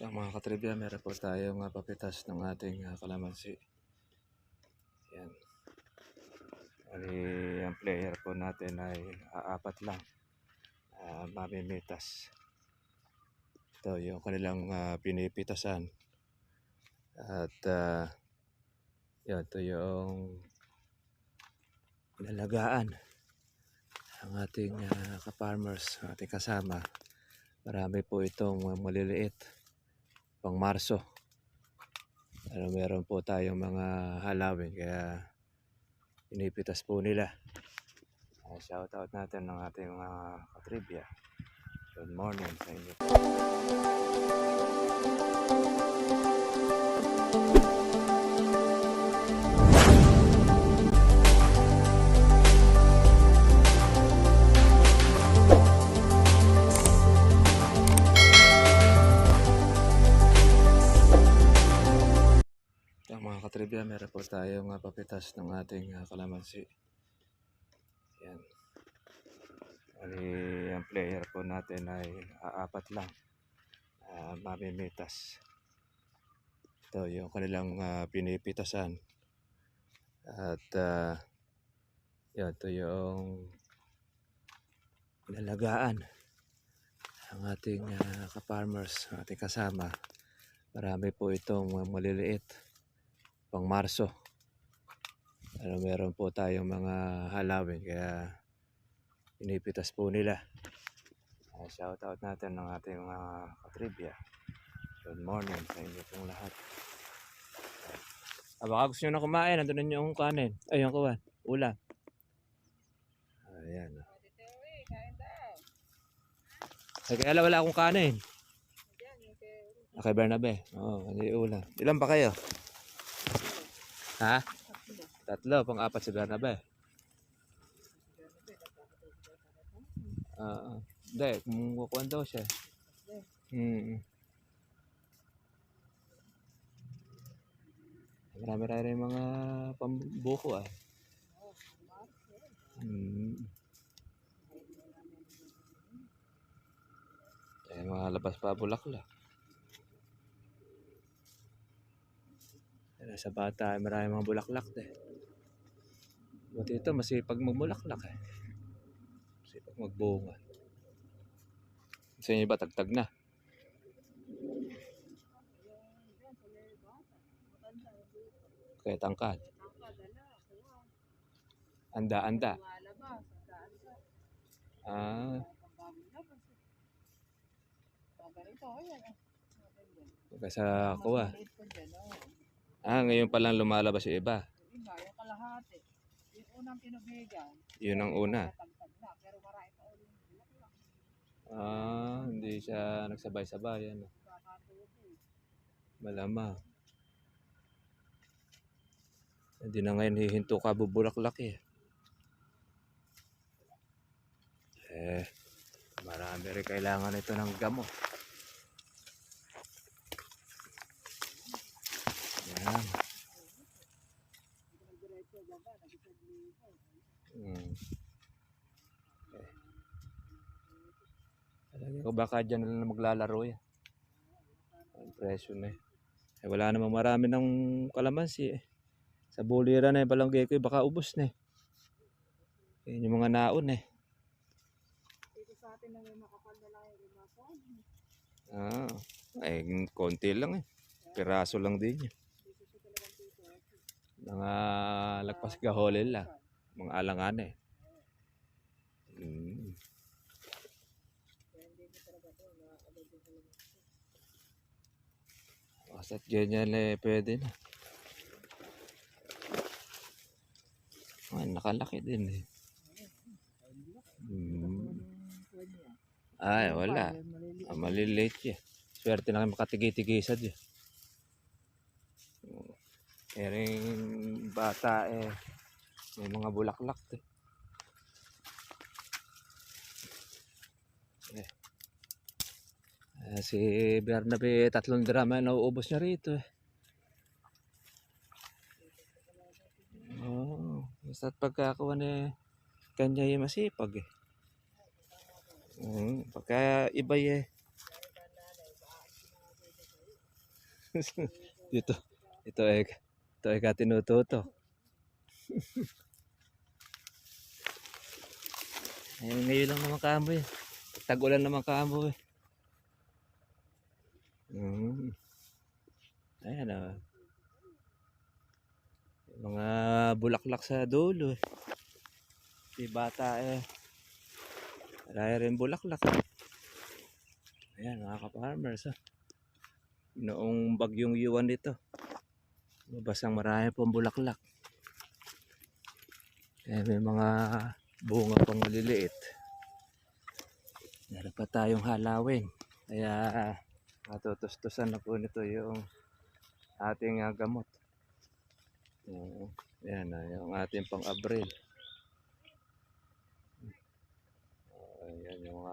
Ang mga katribya, meron po tayong papitas ng ating kalamansi. Yan. Ang player po natin ay apat lang. Mamimitas. Ito yung kanilang pinipitasan. At yan, ito yung inalagaan ang ating ka-farmers, ating kasama. Marami po itong maliliit pang Marso. Pero meron po tayong mga halawin kaya pinipitas po nila. Shout out natin ng ating mga katribya. Good morning sa inyo. Mga katribya, meron po tayong papitas ng ating kalamansi. Yan. Ang player po natin ay apat lang. Mamimitas. Ito yung kanilang pinipitasan. At yan, ito yung inalagaan ang ating ka-farmers, ating kasama. Marami po itong maliliit pang Marso. Pero meron po tayong mga halawin kaya pinipitas po nila. Shout out natin ng ating mga katribya. Good morning sa inyo pong lahat. Baka gusto nyo na kumain, nandun yung kanin. Ay, yung kuwan, ulam. Ayan. Ay, kaya wala akong kanin. Kay Bernabe. Oo, hindi ulam. Ilan ba kayo? Ha? Tatlo, pang-apat si Bernabe. Hindi, kumukuhan daw siya. Marami rin mga pambuko Eh, mga labas pa bulaklak. Sa bata ay marami mga bulaklak Buti ito masipag magbulaklak Masipag magbunga. Sa inyo ba tagtag na? Kaya tangkad. Anda. Sa kuha. Ngayon pa lang lumalabas yung iba. Yung kalahati. Yung unang pinubigan. Yun ang una. Hindi siya nagsabay-sabay. Malamang. Hindi na ngayon hihinto ka bubulaklak marami rin kailangan ito ng gamot. Yan. Alam ko baka dyan na maglalaro ang presyo na wala namang marami ng kalamansi Sa buliran na yung balonggay ko baka ubos na Yan yung mga naon Dito sa atin na may makapal na lang yung konti lang Piraso lang din yun. Mga lagpas gaholin lang. Mga alangan Basta't ganyan pwede na. Nakalaki din Ay, wala. Maliliit Swerte na kayo makatigi-tigisad Ering bata may mga bulaklak si Bernabe 3 drama nauubos niya rito basta't pagkakuha kanya yung masipag pagka iba Dito, ito ay katinututo. Ayun, ngayon lang naman kamo eh. Tag-ulan naman kamo eh. Ayan ah. Mga bulaklak sa dulo eh. Si bata eh. Marami rin bulaklak. Ayan mga ka-farmers ah. Noong bagyong Yuan dito. Basang marami pong bulaklak. Eh, may mga bunga pang maliliit. Meron pa tayong halawin. Kaya matutustusan na po nito yung ating gamot. Yan yung ating pang Abril. Yan yung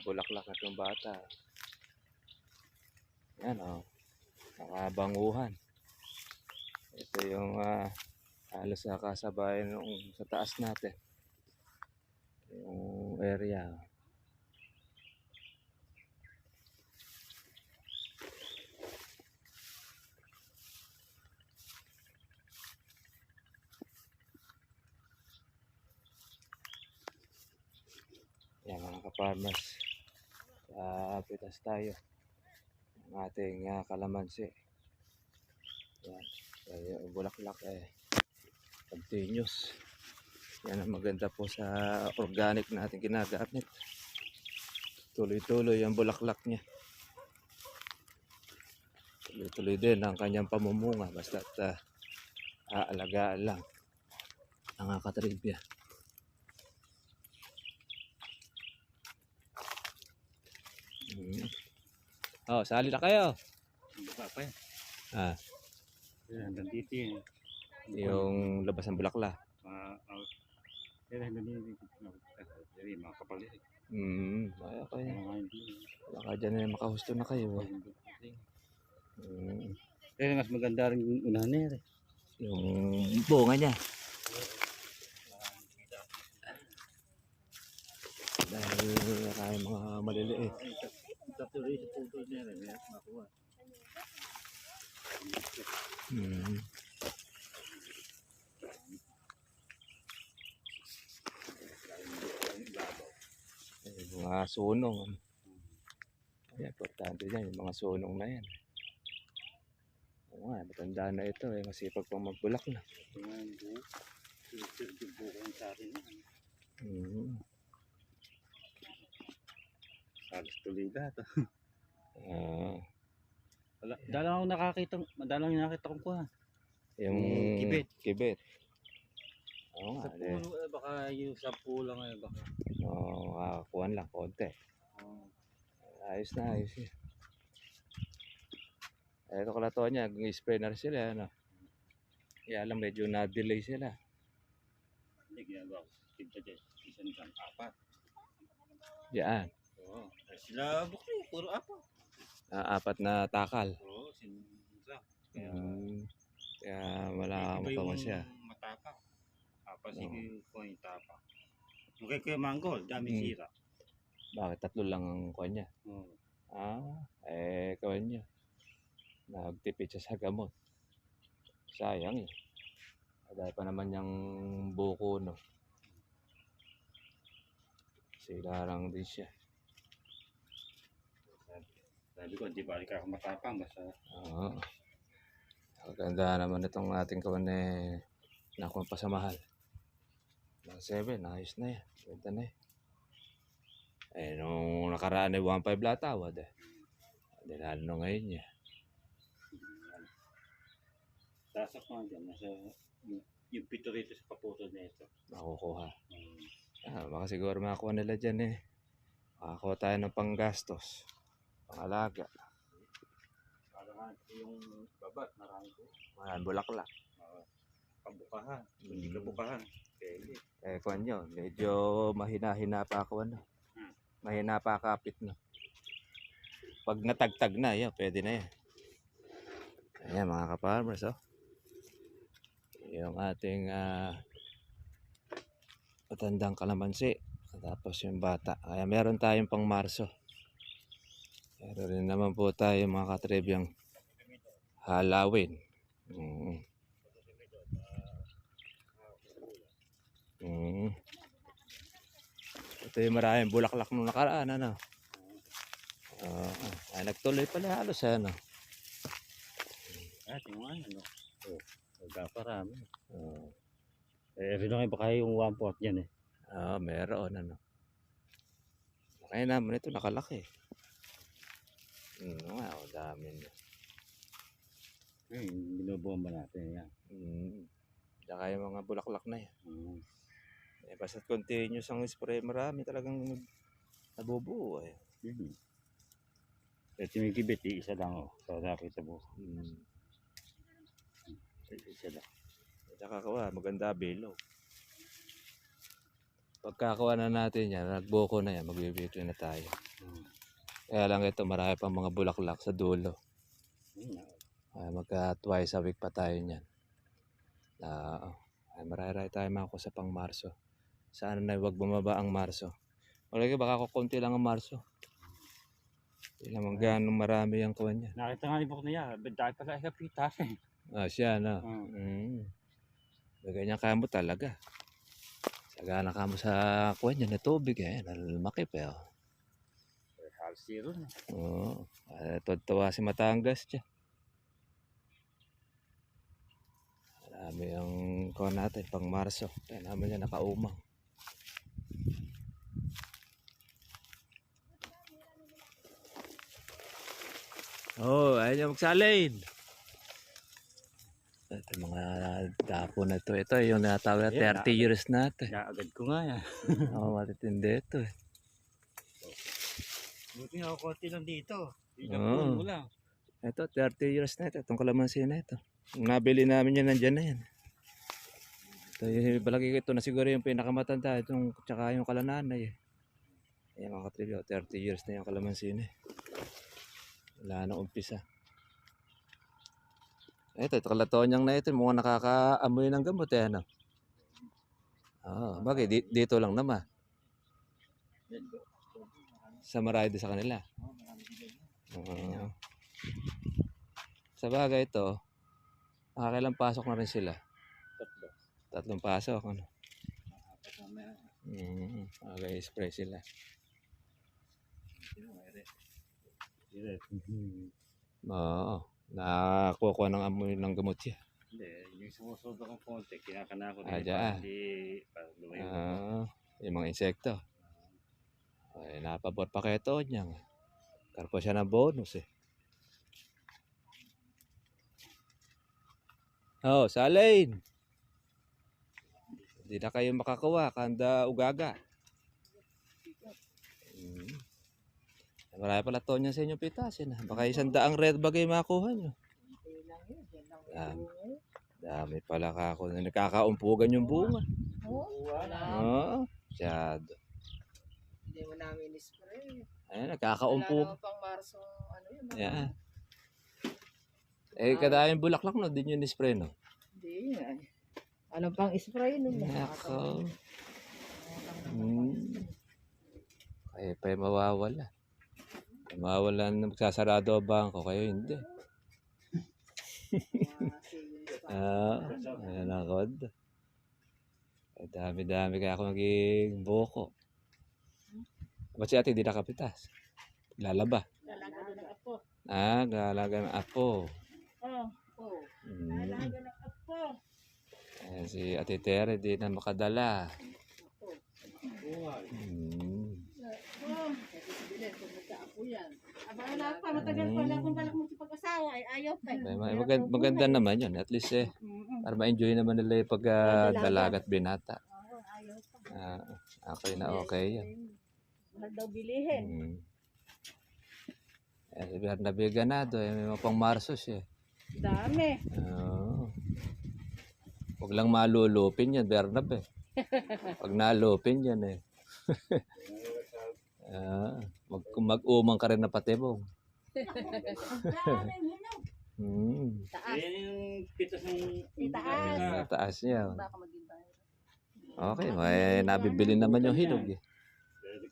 bulaklak na itong bata. Yan nakabanguhan. Ito yung halos nakasabay nung sa taas natin. Yung area. Yan mga ka-farmers. Pitas tayo. Ang ating kalamansi. Yan. Yung bulaklak continuous. Yan ang maganda po sa organic na ating ginagamit. Tuloy-tuloy ang bulaklak niya. Tuloy-tuloy din ang kanyang pamumunga. Basta aalagaan lang. Nakakatribya. Sali na kayo. Apa ya? Hanggang dito yun. Yung labas ng bulaklak. Hanggang dito. Jadi mga kapalit. Okay. Baka dyan makahusto na kayo. Mas maganda rin yung unahan eh. Yung bunga niya. Dahil kaya mga maliliit. Tatuloy sa puto niya rin. Makuha. Mga sunong. Ay, importante dyan yung mga sunong na yan. Oo nga, matanda na ito masipag pang magbulak na. Halos tuloy lahat. Madalang Dalang nakakita kong kuha. Yung kibit. Oo nga. Sa pulo baka yung sa pulo lang baka. Makakuhan lang, konti. Ayos na, ayos yun. Ito kalatuan niya, spray na rin sila. Kaya lang medyo na-delay sila. Hindi, ginagawa ko. Tinta dyan. Isang dyan, 4. Yan. Oo. Sila bukli, puro 4. 4 na takal. Oo, sinunsa. Kaya wala Iba pa yung siya. matapa. Sige ko yung tapa. Okay, Kuya Manggol, dami sira. Bakit 3 lang ang kuha niya? Oo. Kuha niya. Nagtipid siya sa gamot. Sayang eh. Dahil pa naman yung buko, no. Sila lang din siya. Sabi ko, di balik ako matapang. Basta... Oo. Maganda naman itong ating kawan nakuha pa sa mahal. Mga 7, ayos na yan. Ganda na nung nakaraan 1.5 latawad Hindi lalo ngayon niya. Tasak ko dyan. Nasa yung pito rito sa kapuso na ito. Makukuha. Baka siguro makakuha nila dyan Makakuha tayo ng panggastos. Pangalaga. Parang yung babat, marami po. Maraming bulaklak. Kabukahan. Hindi kabukahan. Kuha nyo, medyo mahina-hina pa ako Mahina pa kapit Pag natagtag na, pwede na yan. Ayan mga ka-farmers, yung ating matandang kalamansi. Tapos yung bata. Kaya meron tayong pang Marso. Meron rin naman po tayo mga katribyang Halawin. Mm. Mm. Ito yung maraming bulaklak nung nakaraan, ano? Ay, nagtuloy pala halos, ano? Tingnan ano. Oh, nagkaparami. Oo. Rin lang baka yung 1/4 yan eh. Meron, ano? Kaya naman ito nakalaki. Nga, dami na. Binubomba natin yan. Tsaka yung mga bulaklak na yan. Basta continuous ang spray, marami talagang nabubuo eh. Ito yung kibit, isa lang oh. Sa nakita mo. Isa lang. Tsaka maganda bilog. Pagkakawa na natin yan, nagbuko na yan, magbibito na tayo. Kaya lang ito, marami pang mga bulaklak sa dulo. Magka twice a week pa tayo niyan. Marami tayo makuha sa pang Marso. Sana na huwag bumaba ang Marso. Wala baka kukunti lang ang Marso. Hindi naman gano'ng marami ang kuha niya. Nakita nga ni Bok niya, dahil pala sa pitas eh. Siya na. Ganyan kamo talaga. Sagana kamo sa kuha niya na tubig eh. Lumaki pa eh. Halos zero na. Oo. Tuwa si Matangas siya. Marami ang kuha natin pang Marso. Kaya naman niya nakaumang. Ayaw niya magsalin. Ito mga dapo na ito. Ito yung natawag na 30 years natin. Agad ko nga yan. Matitindi ito eh. Buti nga ako konti lang dito. Oo. Ito 30 years na ito. Itong kalamansi na ito. Nabili namin yan, nandyan na yan. Ito, balagi ito na siguro yung pinakamatanda. Itong tsaka yung kalananay eh. Ayan mga katribyo, 30 years na yung kalamansi na eh. Wala na umpisa. Ito kalatonyang na ito. Mga nakakaamoy ng gamot eh. Ano? Bakit? Dito lang naman. Sa Marayde sa kanila. Sa bagay ito, nakakailang pasok na rin sila. Tatlong pasok. Ano? Spray sila. Nakakuha ng amoy ng gamot siya. Hindi, yung sumusunod akong konti, kinakana ko yung mga insekto. Napabot pa kayo ito niya. Karpo siya ng bonus eh. Salin! Hindi na kayo makakuha, kanda ugaga. Marami pala to niya sa inyong pitasin. Baka 100 red bagay makuha nyo. Dami pala kako. Nakakaumpugan yung bunga. Masyado. Hindi mo namin spray. Ayan, nakakaumpug. Wala naman pang Marso, yun. Yan. Kadayang bulaklak no, din yun spray no? Hindi. Alam pang spray nun. Nako. Kaya pa mawawala. Mawawala na magsasarado ang bangko, kayo hindi. Ayan ako. Dami-dami kaya ako maging buko. Ba't si ate di nakapitas? Lalaba. Lalaga ng apo. Lalaga ng apo. Lalaga ng apo. Ayan si ate Tere di na makadala. Wala pa, matagal pa lang kung balak mo sa pag-asawa ay ayaw pa. Maganda naman yun. At least para ma-enjoy naman nila yung pagdalaga at binata. Ayaw pa. Okay na okay yan. Mahal daw bilihin. Si Bernabe ganado, may mga pang Marso siya. Dami. Huwag lang malulupin yan, Bernabe. Pag nalupin yan eh. Mag-umang ka rin na patibong. Taas. Yan yung pitas ng Itaas. Taas niya. Baka maging bahay. Okay, may nabibili naman yung hinog eh.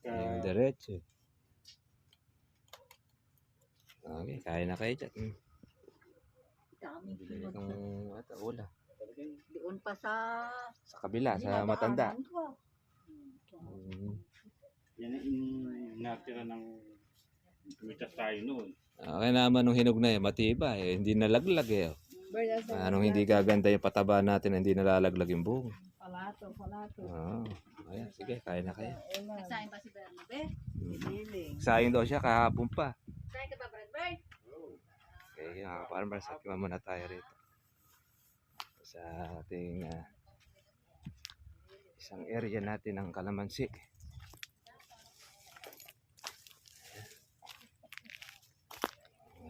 Yung diretso. Okay, kaya na kayo dyan. Daming Bili sunod ng ula. doon pa sa Sa kabila, sa matanda. dinadaanan ko. Yan yung natira ng tumitas tayo noon. Okay naman nung hinog na matibay. Hindi nalaglag eh. Anong hindi gaganda yung pataba natin, hindi nalalaglag yung buhok. Palato. Ayan, sige, kaya na kayo. Nagsahin pa si Bernabe. Sayang daw siya kahapon pa. Nagsahin ka ba, Bradford? Okay, mga farmers, at muna tayo rito. Sa ating isang area natin ng kalamansi.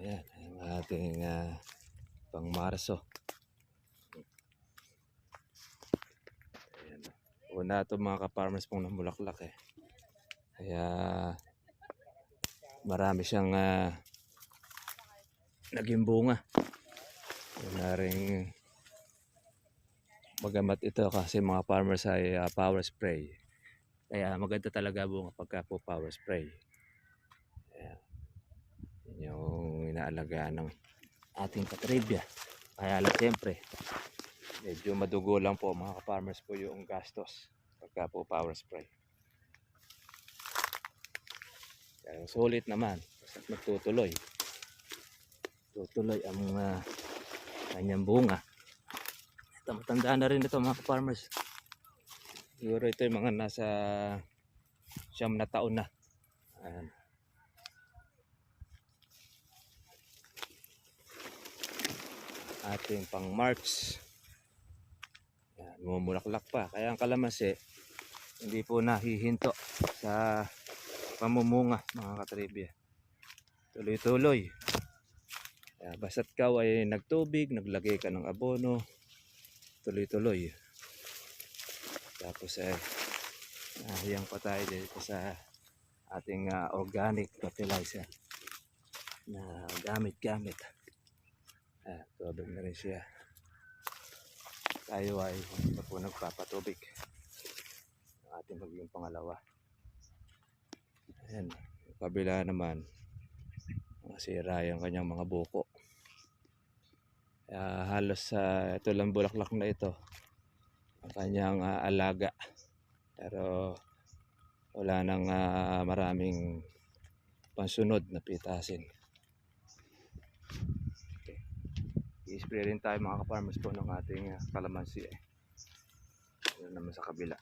Ayan, ang ating pang Marso. Ayan. Una ito mga ka-farmers pong namulaklak eh. Kaya marami siyang naging bunga. Wala rin magamat ito kasi mga farmers ay power spray. Kaya maganda talaga bunga pagka po power spray. Ayan. Yun yung inaalagaan ng ating katribya. Kaya lang siyempre, medyo madugo lang po mga farmers po yung gastos pagka po power spray. Kaya sulit naman, basta magtutuloy. Tutuloy ang kanyang bunga. Ito, matanda na rin ito mga farmers. Siguro ito yung mga nasa 9 na taon na. Ayan. Ating pang March. Ayan, mumulaklak pa. Kaya ang kalamansi, hindi po nahihinto sa pamumunga mga katribya. Tuloy-tuloy. Basta't ikaw ay nagtubig, naglagay ka ng abono, tuloy-tuloy. Tapos nahiyang pa tayo dito sa ating organic fertilizer na gamit-gamit. Tubig na rin siya. Tayo ay hindi po nagpapatubig. Ang ating magiging pangalawa. Ayan, yung kabila naman, masira yung kanyang mga buko. Halos ito lang bulaklak na ito ang kanyang alaga, pero wala nang maraming pansunod na pitasin. Okay. I-spray rin tayo mga ka-farmers po ng ating kalamansi. Yun naman sa kabila.